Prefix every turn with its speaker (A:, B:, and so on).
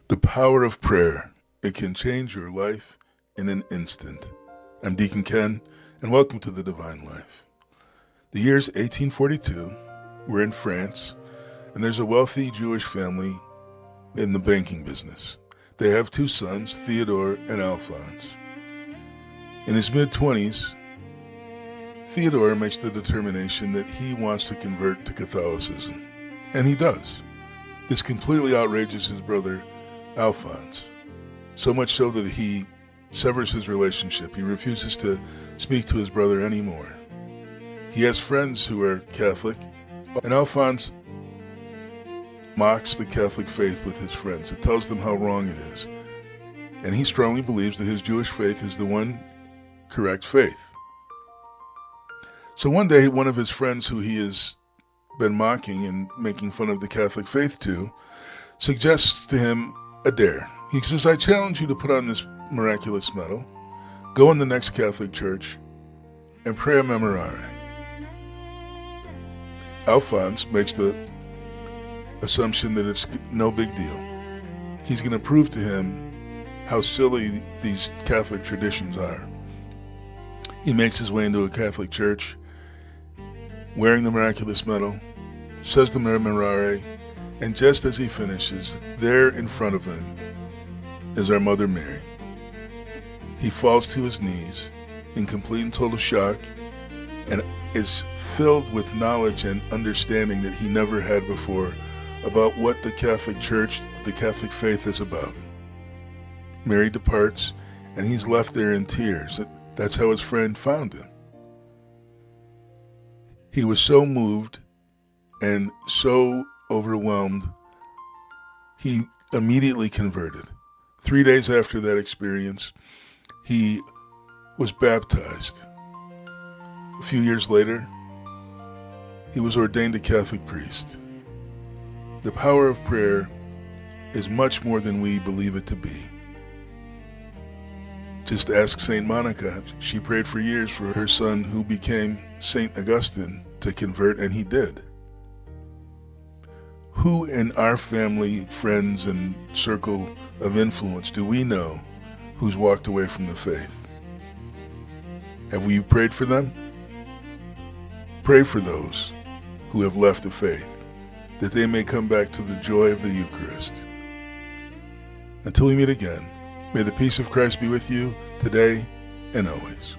A: The power of prayer. It can change your life in an instant. I'm Deacon Ken, and welcome to The Divine Life. The year's 1842. We're in France, and there's a wealthy Jewish family in the banking business. They have two sons, Theodore and Alphonse. In his mid-20s, Theodore makes the determination that he wants to convert to Catholicism, and he does. This completely outrages his brother Alphonse, so much so that he severs his relationship. He refuses to speak to his brother anymore. He has friends who are Catholic, and Alphonse mocks the Catholic faith with his friends. It tells them how wrong it is. And he strongly believes that his Jewish faith is the one correct faith. So one day, one of his friends who he has been mocking and making fun of the Catholic faith to suggests to him a dare. He says, I challenge you to put on this Miraculous Medal, go in the next Catholic church, and pray a Memorare. Alphonse makes the assumption that it's no big deal. He's going to prove to him how silly these Catholic traditions are. He makes his way into a Catholic church, wearing the Miraculous Medal, says the Memorare, and just as he finishes, there in front of him is our Mother Mary. He falls to his knees in complete and total shock and is filled with knowledge and understanding that he never had before about what the Catholic Church, the Catholic faith is about. Mary departs, and he's left there in tears. That's how his friend found him. He was so moved and so overwhelmed, he immediately converted. 3 days after that experience, he was baptized. A few years later, he was ordained a Catholic priest. The power of prayer is much more than we believe it to be. Just ask Saint Monica. She prayed for years for her son, who became Saint Augustine, to convert, and he did. Who in our family, friends, and circle of influence do we know who's walked away from the faith? Have we prayed for them? Pray for those who have left the faith, that they may come back to the joy of the Eucharist. Until we meet again, may the peace of Christ be with you today and always.